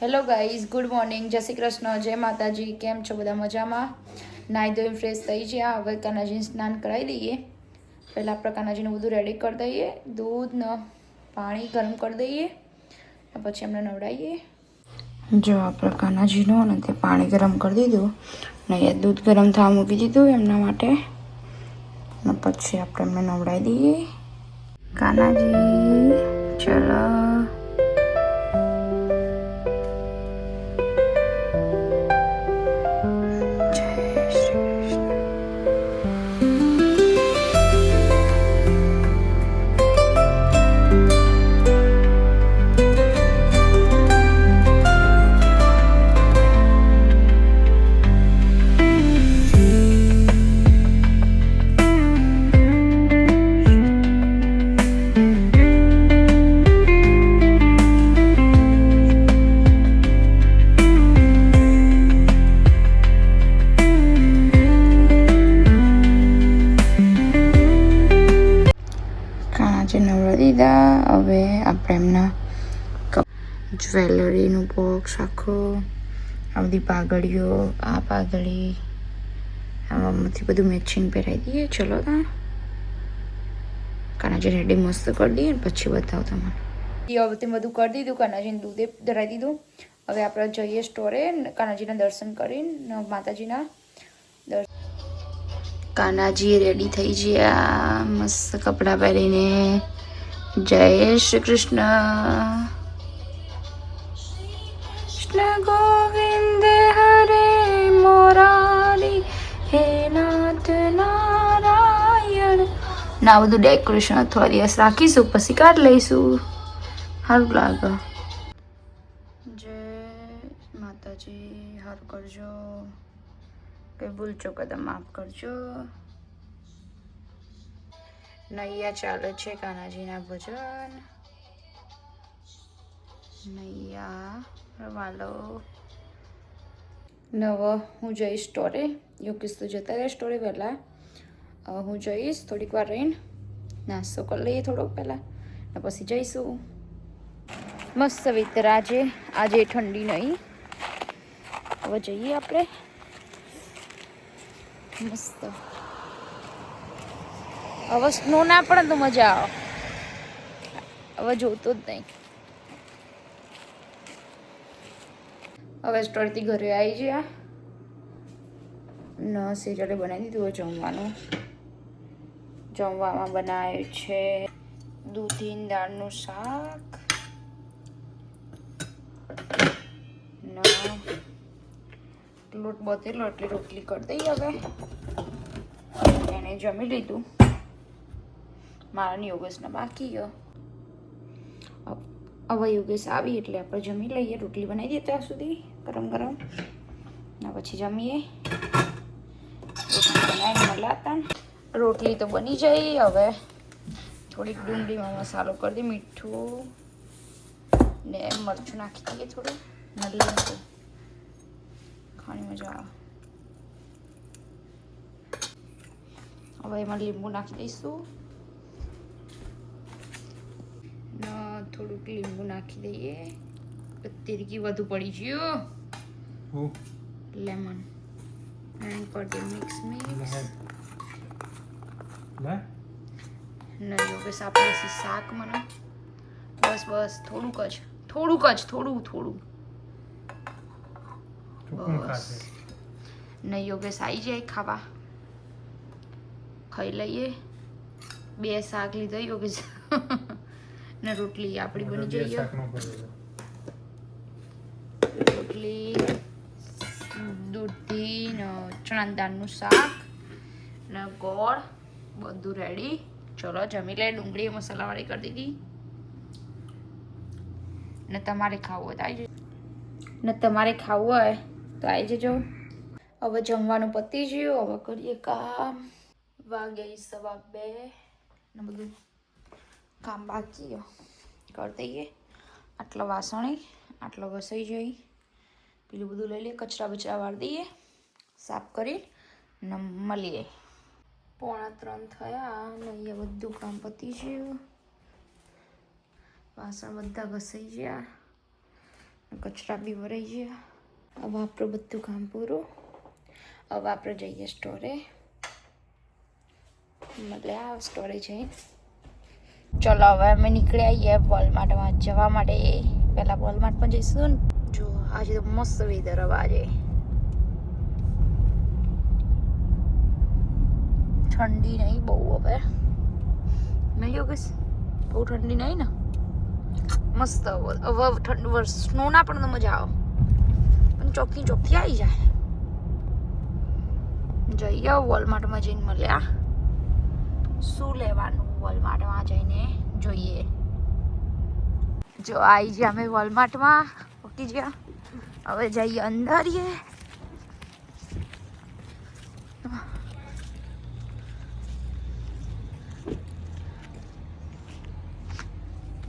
Hello guys, good morning, જય શ્રી કૃષ્ણ, જય માતાજી. કેમ છો બધા? મજામાં? નાહી ધોઈને ફ્રેશ થઈ ગયા. હવે કાનાજીને સ્નાન કરાવી દઈએ. પહેલાં આપણે કાનાજીનું બધું રેડી કરી દઈએ. દૂધ ને પાણી ગરમ કરી દઈએ, પછી એમને નવડાવીએ. જો આપણે કાનાજીનું અને તે પાણી ગરમ કરી દીધું ને એ દૂધ ગરમ થવા મૂકી દીધું એમના માટે. ને પછી આપણે એમને નવડાવી દઈએ. કાનાજી ચલો. નવડા દીધા. હવે આપણે એમના જ્વેલરીનું બોક્સ આખું, આ બધી પાઘડીઓ, આ પાઘડી, આમાંથી બધું મેચિંગ પહેરાવી દઈએ. ચલો તા કાનાજી રેડી મસ્ત કરી દઈએ પછી બતાવો તમને. હવે તે બધું કરી દીધું. કાનાજીને દૂધે ધરાવી દીધું. હવે આપણે જઈએ સ્ટોરે કાનાજીના દર્શન કરીને, માતાજીના દર્શન. કાનાજી રેડી થઈ ગયા મસ્ત કપડાં પહેરીને. જય શ્રી કૃષ્ણ. કૃષ્ણ ગોવિંદ હરે મોરારી હે નાથ નારાયણ. ના બધું ડેકોરેશન અથવા દિવસ રાખીશું, પછી કાઢ લઈશું. સારું લાગે. જય માતાજી. સારું કરજો, કઈ ભૂલ ચૂકો તો માફ કરજો. નૈયા ચાલે છે કાનાજીના ભજન. નૈયા રમાલો. નવ હું જઈશ સ્ટોરે. યોગેશ તો જતા રહે સ્ટોરે પહેલાં. હું જઈશ થોડીક વાર રહીને, નાસ્તો કરી લઈએ થોડોક પહેલાં, ને પછી જઈશું. મસ્ત વેતર આજે ઠંડી નહીં. હવે જઈએ આપણે મસ્ત. હવે સ્નો ના પડે તો મજા આવે. હવે જોતો જ નહીં. હવે સ્ટોરથી ઘરે આવી ગયા ને સેજલે બનાવી દીધું હોય જમવાનું. જમવામાં બનાવ્યું છે દૂધી દાળનું શાક ને લોટ બધેલો એટલે રોટલી કરી દઈએ. હવે એને જમી લીધું. મારા યોગેશને બાકી હવે યોગેશ આવી એટલે આપણે જમી લઈએ. રોટલી બનાવી દઈએ ત્યાં સુધી ગરમ ગરમ, ને પછી જમીએ. રોટલી બનાવીને મલાતા. રોટલી તો બની જાય. હવે થોડીક ડુંગળીમાં મસાલો કરી દઈએ, મીઠું ને મરચું નાખી દઈએ થોડું. નલ્લી હતું, ખાવાની મજા આવે. હવે એમાં લીંબુ નાખી દઈશું. થોડુંક લીંબુ નાખી દઈએ. તીરકી વધુ પડી ગયું. લેમન એન્ડ કરી દઈએ મિક્સ નહીં યોગેશ આપણે શાક મને બસ થોડુંક જ બસ. નહીં યોગેશ આવી જાય ખાવા, ખાઈ લઈએ. 2 શાક લીધા યોગેશ ને રોટલી આપણી બની જઈએ. રોટલી, દૂધી ને ચણા દાળનું શાક ને ગોળ બધું રેડી. ચલો જમી લે. ડુંગળી મસાલાવાળી કરી દીધી. ને તમારે ખાવું હોય તો આવી જજો. હવે જમવાનું પતી ગયું. હવે કરીએ કામ. વાગ્યા 2:15 ને બધું કામ બાકી કરી દઈએ. આટલો વાસણી, આટલો ઘસાઈ જઈ, પેલું બધું લઈ લઈએ. કચરા બચરા વાળી દઈએ સાફ કરી ને મળીએ. 2:45 થયા ને અહીંયા બધું કામ પતી ગયું. વાસણ બધા ઘસાઈ ગયા. કચરા બી ભરાઈ ગયા. હવે આપણું બધું કામ પૂરું. હવે આપણે જઈએ સ્ટોરે. મતલબ આ સ્ટોરે જઈને ચલો હવે અમે નીકળી આવીએ વોલમાર્ટમાં જવા માટે. પહેલાં વોલમાર્ટમાં જઈશું ને. જો આજે તો મસ્ત વેધર હવે આજે. ઠંડી નહીં બહુ હવે. મળ્યો કે બહુ ઠંડી નહીં ને. મસ્ત હવે ઠંડ સ્નો ના પણ તો મજા આવે પણ ચોખ્ખી ચોખ્ખી આવી જાય. જઈએ વોલમાર્ટમાં જઈને મળ્યા. શું લેવાનું વોલમાર્ટમાં જઈને જોઈએ. જો આવી ગયા અમે વોલમાર્ટમાં પહોંચી ગયા. હવે જઈએ અંદર.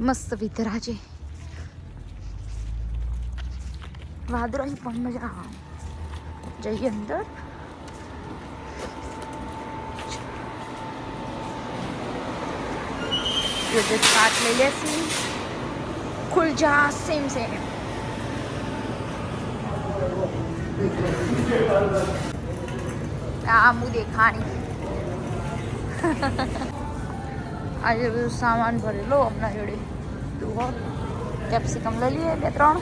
મસ્ત વેધર આજે. વાદળાઈ પણ મજા આવે. જઈએ અંદર. કાર્ડ લઈ લેશી. ખુલ જા સેમ સેમ. આ હું દેખાણી. આજે બધું સામાન ભરેલો હમણાં જોડે. કેપ્સિકમ લઈ લઈએ 2-3.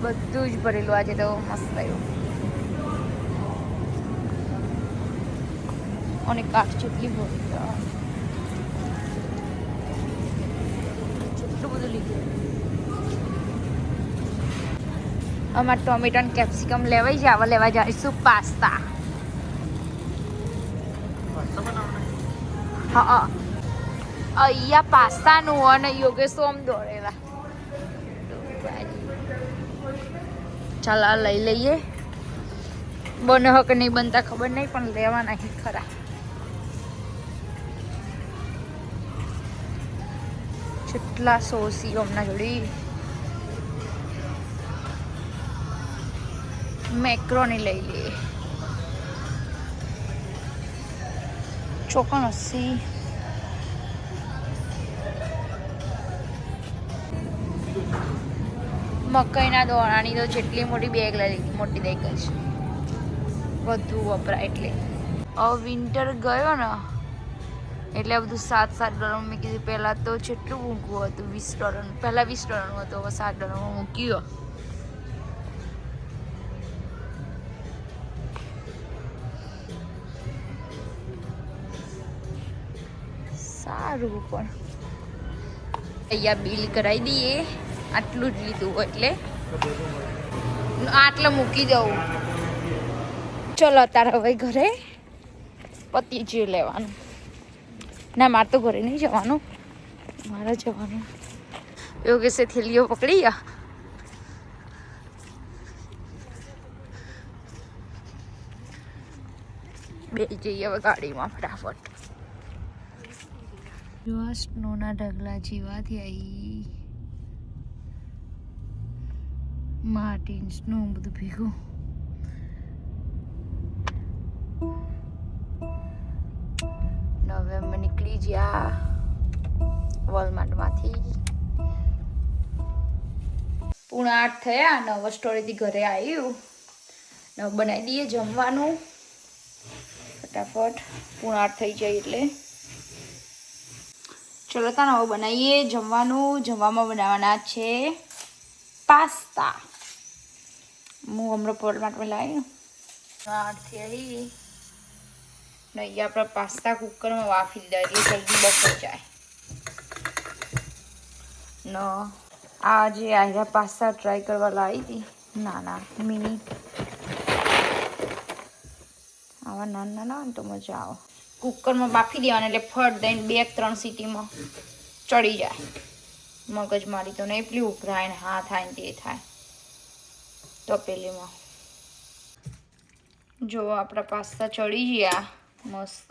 બધું જ ભરેલું આજે તો મસ્ત થયું. અને કાઠ ચટલી ભરી કેટલું બધું લીધું. અમારે ટોમેટો અને કેપ્સિકમ લેવાઈ છે. આવા લેવા જઈશું પાસ્તા. હા અહીંયા પાસ્તાનું અને યોગેશ ઓમ દોડેલા. ચાલ આ લઈ લઈએ. બને હક નહીં બનતા ખબર નહીં પણ લેવાના હી ખરા. કેટલા સોસી હમણાં જોડી. મેક્રોની લઈ લઈએ. ચોકન 80. મકાઈના દોણાની તો જેટલી મોટી બેગ લઈ લીધી. મોટી બેગ જ વધુ વપરાય એટલે. હવે વિન્ટર ગયો ને એટલે બધું $7 મેં કીધું. પહેલાં તો જેટલું મૂકવું હતું $20. પહેલાં $20 હતું. હવે $7 મૂક્યું. સારું પણ અહીંયા બિલ કરાવી દઈએ. આટલું જ લીધું હોય એટલે આટલે મૂકી દઉં. ચલો તારે હવે ઘરે પતિ જે લેવાનું. ના મારે તો ઘરે નહીં જવાનું. મારે જવાનું. યોગેશે થેલીઓ પકડી ગયા. બે જઈએ હવે ગાડીમાં ફટાફટ. જો આ સ્નોના ઢગલા જેવાથી આવી. માર્ટિન સ્નો બધું ભેગું. હવે અમે નીકળી ગયા વોલમાર્ટમાંથી. 7:30 થયા. નવ સ્ટોરેથી ઘરે આવ્યું. નવ બનાવી દઈએ જમવાનું ફટાફટ. 7:30 થઈ જાય એટલે ચલો તાને હવે બનાવીએ જમવાનું. જમવામાં બનાવવાના છે પાસ્તા. હું હમણાં વોલમાર્ટમાં લાવી 8 આવી ને અહીંયા આપણે પાસ્તા કુકરમાં વાફી દીધા એટલે જલ્દી બફાઈ જાય. ન આજે આયા પાસ્તા ટ્રાય કરવા લાવી હતી. નાના મિની આવા નાના ના હોય ને તો મજા આવે. કુકરમાં બાફી દેવાના એટલે ફટ દઈને 2-3 સીટીમાં ચડી જાય. મગજ મારી તો નહીં એટલી ઉભરાય ને હા થાય ને તે થાય. તપેલીમાં જો આપણા પાસ્તા ચડી ગયા મસ્ત.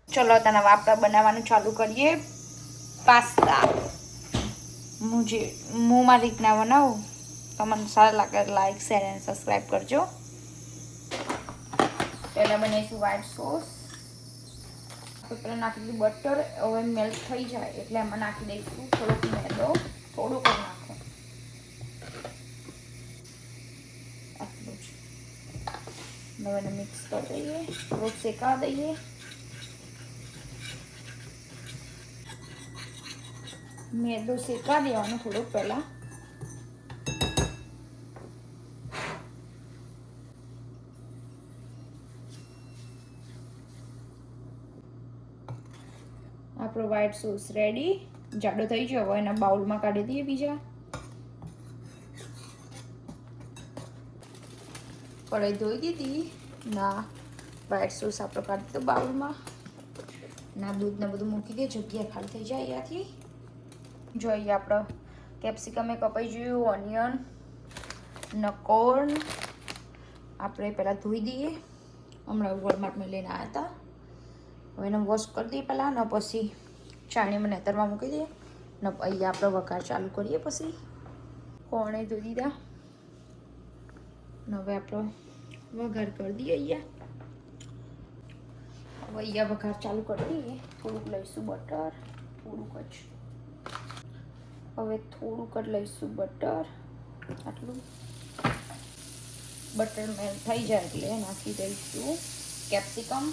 ચલો તને આપણે બનાવવાનું ચાલુ કરીએ પાસ્તા. હું મારી રીતના બનાવું. તમને સારા લાગે લાઈક શેર અને સબસ્ક્રાઈબ કરજો. પહેલાં બનાવીશું વ્હાઈટ સોસ. પહેલાં નાખી દીધું બટર. હવે મેલ્ટ થઈ જાય એટલે એમાં નાખી દઈશું થોડોક મેદો. થોડુંક જ નાખો, આટલું જ. હવે એને મિક્સ કરી દઈએ, થોડુંક શેકા દઈએ. મેદો શેકા દેવાનું થોડુંક પહેલાં. આપણો વ્હાઈટ સોસ રેડી, જાડો થઈ ગયો. હવે એના બાઉલમાં કાઢી દઈએ બીજા. કઢાઈ ધોઈ દીધી. ના વ્હાઈટ સોસ આપણો કાઢી દીધો બાઉલમાં. ના દૂધ ને બધું મૂકી દે, જગ્યા ખાલી થઈ જાય અહીંયાથી. જોઈએ આપણે કેપ્સિકમ કપાઈ જોયું, ઓનિયન ને કોર્ન આપણે પહેલાં ધોઈ દઈએ. હમણાં વોલમાર્ટમાં લઈને આવ્યા હતા. હવે એને વોશ કરી દઈએ પહેલાં, ને પછી ચાણીમાં નેતરમાં મૂકી દઈએ. ને અહીંયા આપણે વઘાર ચાલુ કરીએ. પછી કોણે ધોઈ દીધા. હવે આપણે વઘાર કરી દઈએ. હવે અહીંયા વઘાર ચાલુ કરી દઈએ. થોડુંક લઈશું બટર, થોડુંક જ. હવે થોડુંક જ લઈશું બટર, આટલું. બટર મેલ્ટ થઈ જાય એટલે નાખી દઈશું કેપ્સિકમ.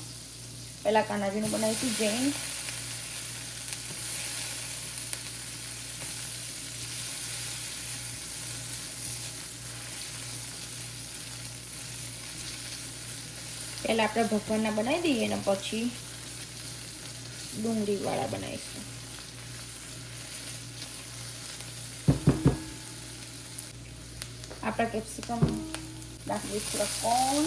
પહેલાં કાનાજીનું બનાવીશું જૈન. પહેલાં આપણે ભગવાનના બનાવી દઈએ ને પછી ડુંગળીવાળા બનાવીશું. આપણા કેપ્સિકમ નાખી દઈશું થોડા કોર્ન.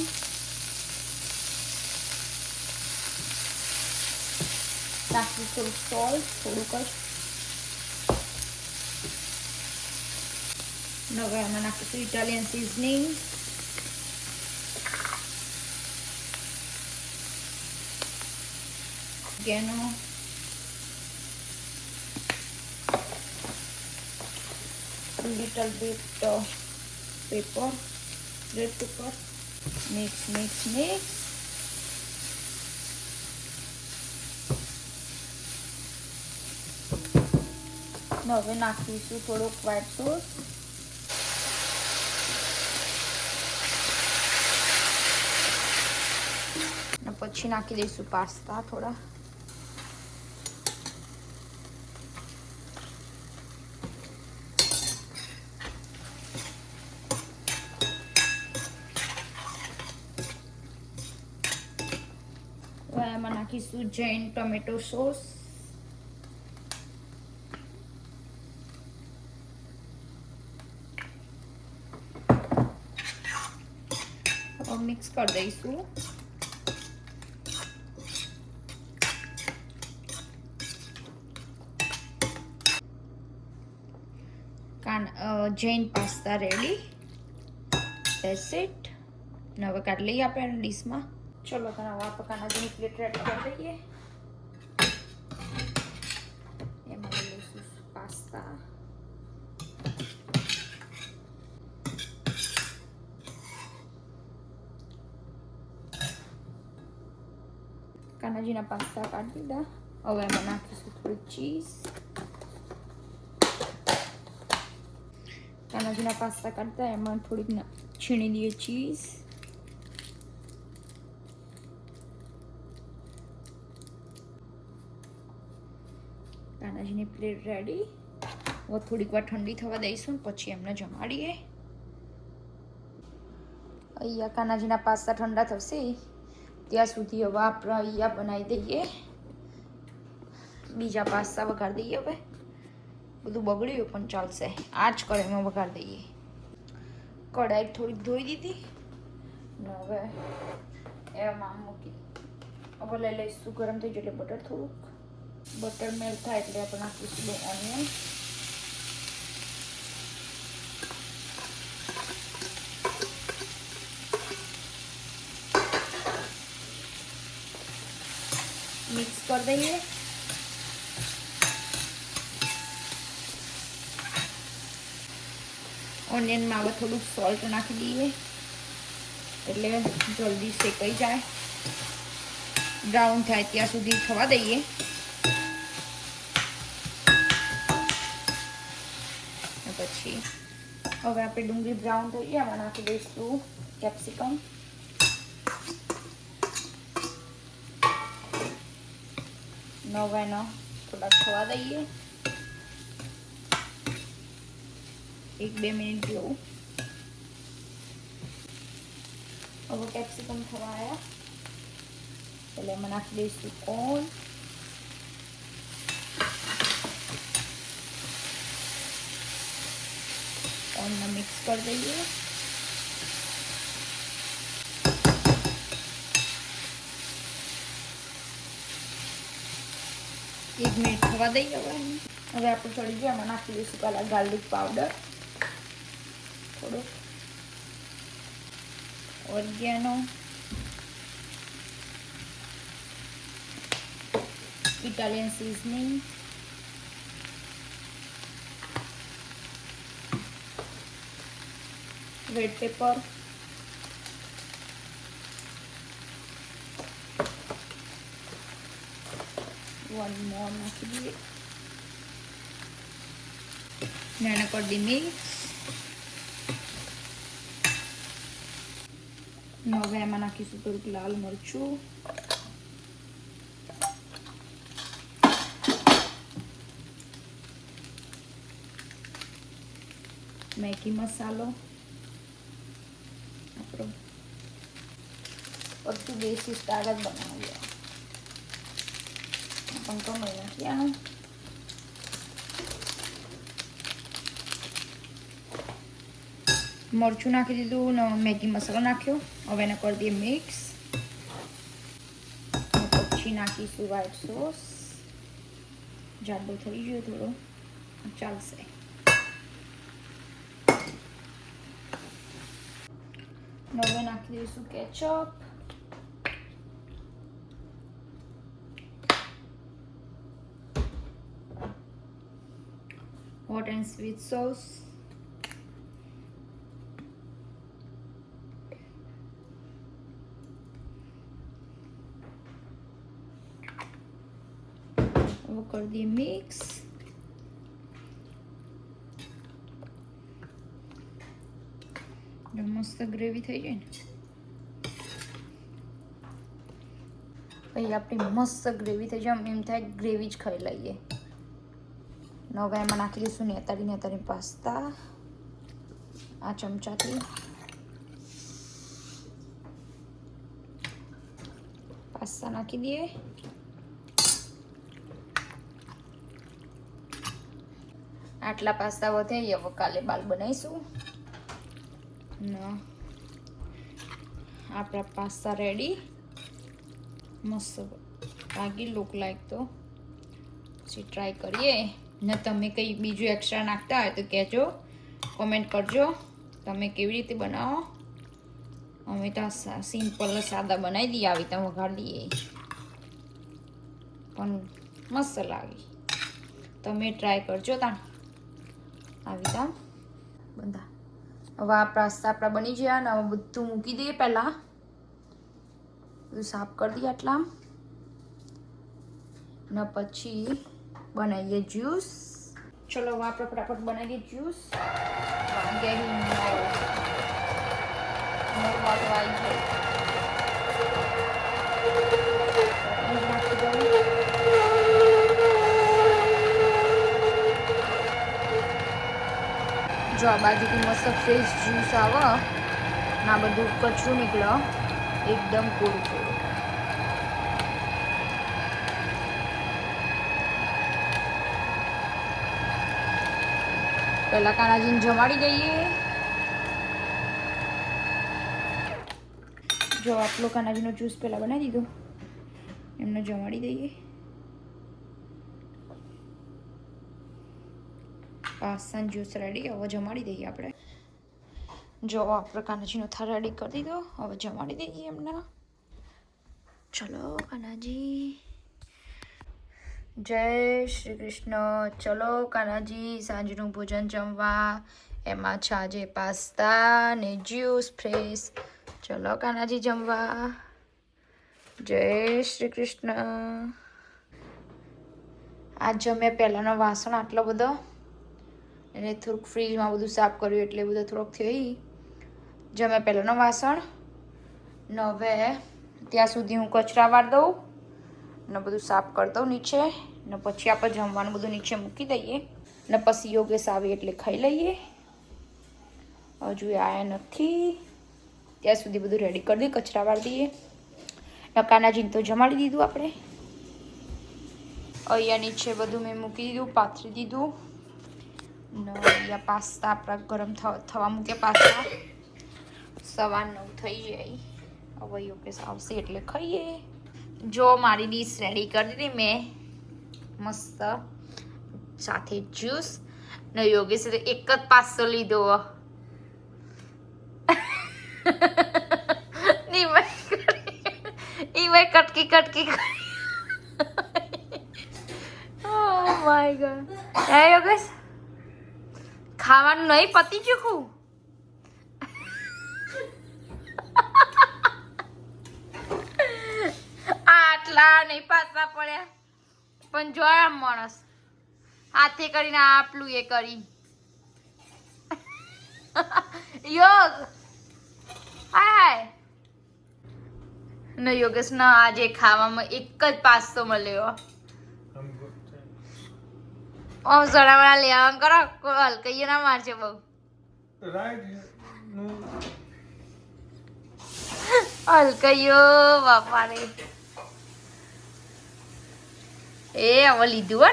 નાખી થોડુંક સોલ્ટ, થોડુંક જ. હવે આમાં નાખીશું Italian seasoning. Oregano, little bit pepper, red pepper. Mix. હવે નાખીશું થોડુંક વ્હાઈટ સોસ. પછી નાખી દઈશું પાસ્તા થોડા. હવે એમાં નાખીશું જૈન ટોમેટો સોસ. મિક્સ કરી દઈશું. Jain pasta ready. That's it. હવે કાઢી લઈએ આપણે ડીશમાં. ચલો તો હવે આપણે કાનાજીની પ્લેટ રેડી કરી દઈએ. એમાં લઈશું પાસ્તા. કાનાજીના પાસ્તા કાઢી દીધા. હવે એમાં નાખીશું થોડી ચીઝ. કાનાજીના પાસ્તા કાઢતા એમાં થોડીક છીણી દઈએ ચીઝ. કાનાજીની plate ready. હવે થોડીક વાર ઠંડી થવા દઈશું, પછી એમને જમાડીએ. અહીંયા કાનાજીના પાસ્તા ઠંડા થશે ત્યાં સુધી હવે આપણે અહીંયા બનાવી દઈએ બીજા પાસ્તા. વઘાર દઈએ. હવે બધું બગડ્યું પણ ચાલશે, આ જ કઢાઈમાં વઘાર દઈએ. કઢાઈ થોડીક ધોઈ દીધી ને હવે એમાં મૂકી. હવે લઈ લઈશું ગરમ થઈ જાય એટલે બટર. થોડુંક બટર મેલ્ટ થાય એટલે આપણે નાખીશું ઓનિયન. મિક્સ કરી દઈએ. ઓનિયનમાં હવે થોડુંક સોલ્ટ નાખી દઈએ એટલે જલ્દી શેકાઈ જાય. બ્રાઉન થાય ત્યાં સુધી થવા દઈએ. પછી હવે આપણે ડુંગળી બ્રાઉન થઈ જાય એમાં નાખી દઈશું કેપ્સિકમ. નવાનો થોડાક થવા દઈએ 1-2 મિનિટ જેવું. હવે કેપ્સિકમ થવા આવ્યા એટલે એમાં નાખી દઈશું કોર્ન. કોર્નને મિક્સ કરી દઈએ. એક મિનિટ થવા દઈએ. હવે આપણે ચડી ગયા એમાં નાખી દઈશું પહેલાં ગાર્લિક પાવડર, થોડુંક oregano, Italian seasoning, red pepper, one more નાખી દઈએ. નાના કરી દી મિક્સ. હવે એમાં નાખીશું થોડુંક લાલ મરચું, મેગી મસાલો, આપણો બધું દેશી સ્ટાઇલ જ બનાવીએ. પણ કમાઈ નાખીએ આનું. મરચું નાખી દીધું ને મેગી મસાલો નાખ્યો. હવે એને કરી દઈએ મિક્સ. પછી નાખીશું વ્હાઈટ સોસ. જાડો થઈ ગયો થોડો, ચાલશે. હવે નાખી દઈશું ketchup. Hot and sweet sauce. वो कर दिए मिक्स. મસ્ત ગ્રેવી થઈ જાય ને પછી આપણી મસ્ત ગ્રેવી થઈ જાય. એમ થાય ગ્રેવી જ ખાઈ લઈએ. હવે એમાં નાખી દઈશું નેતારી પાસ્તા આ ચમચાથી. પાસ્તા નાખી દઈએ. આટલા પાસ્તા વધે હવે કાલે બાલ બનાવીશું. ના આપણા પાસ્તા રેડી. મસ્ત લાગી લુક લાઈક. તો પછી ટ્રાય કરીએ ને તમે કંઈ બીજું એક્સ્ટ્રા નાખતા હોય તો કહેજો, કોમેન્ટ કરજો તમે કેવી રીતે બનાવો. અમે તો સિમ્પલ સાદા બનાવી દઈએ, આવી રીતે વઘારી દઈએ પણ મસ્ત લાગી. તમે ટ્રાય કરજો તા આવી રીતે બધા. હવે આ પાસ્તા આપણા બની ગયા ને હવે બધું મૂકી દઈએ. પહેલાં બધું સાફ કરી દઈએ આટલા ને પછી બનાવીએ જ્યુસ. ચલો હવે આપણે ફટાફટ બનાવી દઈએ જ્યુસ. જો આ બાજુથી મસ્ત ફ્રેશ જ્યુસ આવે ને આ બધું કચરું નીકળે એકદમ કોરું કોરું. પહેલાં કાનાજીને જમાડી દઈએ. જો આટલો કાનાજીનો જ્યુસ પહેલાં બનાવી દીધો, એમને જમાડી દઈએ. પાસ્તાનો જ્યુસ રેડી. હવે જમાડી દઈએ આપણે. જો આપણે કાનાજીનો થાળ રેડી કરી દીધો. હવે જમાડી દઈએ એમને. ચલો કાનાજી, જય શ્રી કૃષ્ણ. ચલો કાનાજી સાંજનું ભોજન જમવા. એમાં છે આજે પાસ્તા ને જ્યુસ ફ્રેશ. ચલો કાનાજી જમવા. જય શ્રી કૃષ્ણ. આજ જમ્યા પહેલાંનો વાસણ આટલો બધો એને થોડુંક ફ્રીજમાં બધું સાફ કર્યું એટલે બધું થોડોક થયો જમે પહેલાંનો વાસણ ને હવે ત્યાં સુધી હું કચરા વાર દઉં ને બધું સાફ કરી દઉં નીચે ને પછી આપણે જમવાનું બધું નીચે મૂકી દઈએ ને પછી યોગેશ આવે એટલે ખાઈ લઈએ. હજુ આવ્યા નથી ત્યાં સુધી બધું રેડી કરી દઈએ, કચરા વાર દઈએ. નકાનાજીને તો જમાડી દીધું આપણે. અહીંયા નીચે બધું મેં મૂકી દીધું, પાથરી દીધું ને અહીંયા પાસ્તા આપણા ગરમ થવા મૂક્યા. પાસ્તા 9:15 થઈ જાય. હવે યોગેશ આવશે એટલે ખાઈએ. જો મારી ડીશ રેડી કરી દીધી મેં મસ્ત, સાથે જ્યુસ ને યોગેશે તો એક જ પાસ્તો લીધો. કટકી ઓહ માય ગોડ. હે યોગેશ ખાવાનું નહીં પતી ચૂકું. આટલા નહીં પાછા પડ્યા પણ જો આમ માણસ હાથે કરીને આપલું એ કરી યોગ હાય ને યોગેશ ના આજે ખાવામાં એક જ પાસ્તો મળ્યો. સડાવડા લેવા કરો હલકઈએ ના મારશે બહુ. હલકઈયો બાપા રે. એ હવે લીધું હે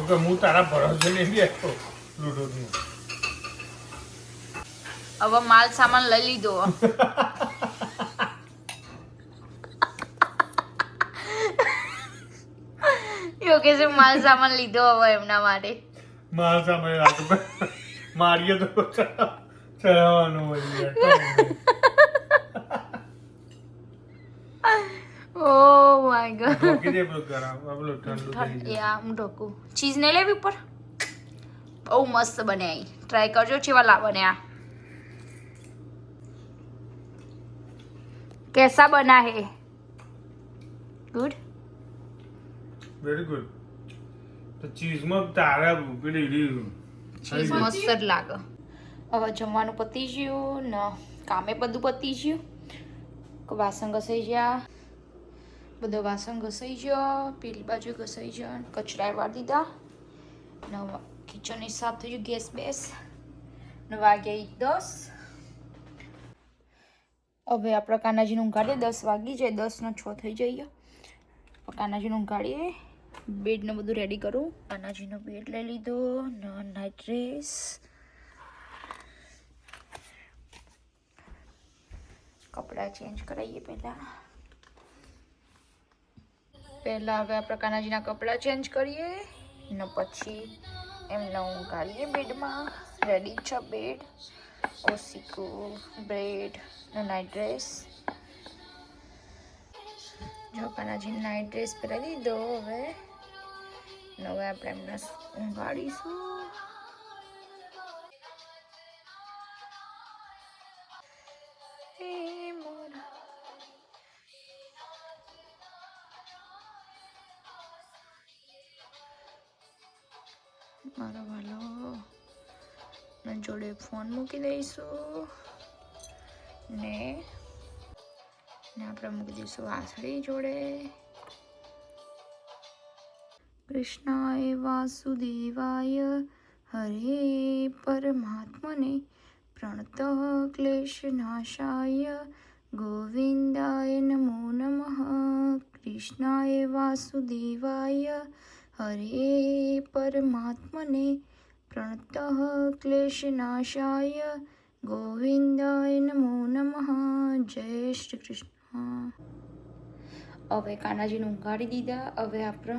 ને હું તારા ભરોસે નહીં બેઠો લૂડો. હવે માલ સામાન લઈ લીધો. યોગેશે માલ સામાન લીધો હવે એમના માટે. માલ સામાન મારીએ તો ચડાવવાનું હોય. Oh my god. ઢોકી દે પેલું ગરમ પેલું ઠંડુ થઈ જાય. યા હું ઢોકું. ચીઝ નહીં લેવી ઉપર. બહુ મસ્ત બને આ. ટ્રાય કરજો ચેવા બને આ. कैसा बना है? गुड. Very good. તો ચીઝમાં તારા પેલી ચીઝ મસ્ત જ લાગે. હવે જમવાનું પતી ગયું ને કામે બધું પતી ગયું. વાસણ ઘસાઈ ગયા, બધો વાસણ ઘસાઈ ગયો, પેલી બાજુ ઘસાઈ ગયો, કચરા વાર દીધા ને કિચન સાફ થઈ ગયું. ગેસ બેસ ને વાગ્યા 10. હવે આપણે કાનાજીને ઊંઘાડીએ. 10 વાગી જાય, 10 ને 6 થઈ જઈએ. કાનાજીને ઊંઘાડીએ, બેડને બધું રેડી કરું. કાનાજીનો બેડ લઈ લીધો ને નાઇટ ડ્રેસ. કપડાં ચેન્જ કરાવીએ પહેલાં હવે આપણે કાનાજીના કપડાં ચેન્જ કરીએ ને પછી એમને ઊંઘાડીએ બેડમાં. રેડી છે બેડ, ઓસીકુ, બ્રેડ ને નાઇટ ડ્રેસ. જો કાનાજી નાઇટ ડ્રેસ પહેરાવી દીધો. હવે આપણે એમને ઊંઘાડીશું. મારો વાલો જોડે ફોન મૂકી દઈશું ને આપણે મૂકી દઈશું વાસળી જોડે. કૃષ્ણાય વાસુદેવાય હરે પરમાત્મને પ્રણતઃ ક્લેશનાશાય ગોવિંદાય નમો નમઃ. કૃષ્ણાય વાસુદેવાય હરે પરમાત્મને પ્રણતઃ ક્લેશનાશાય ગોવિંદાય નમો નમઃ. જય શ્રી કૃષ્ણ. હવે કાનાજીને ઊંઘાડી દીધા. હવે આપણે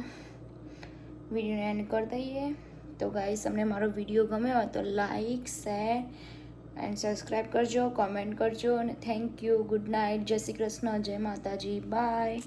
વિડીયોને એન્ડ કરી દઈએ. તો ગાઈસ, તમને મારો વિડીયો ગમ્યો હોય તો લાઈક, શેર એન્ડ સબસ્ક્રાઈબ કરજો, કોમેન્ટ કરજો અને થેન્ક યુ. Good night. જય શ્રી કૃષ્ણ. જય માતાજી. બાય.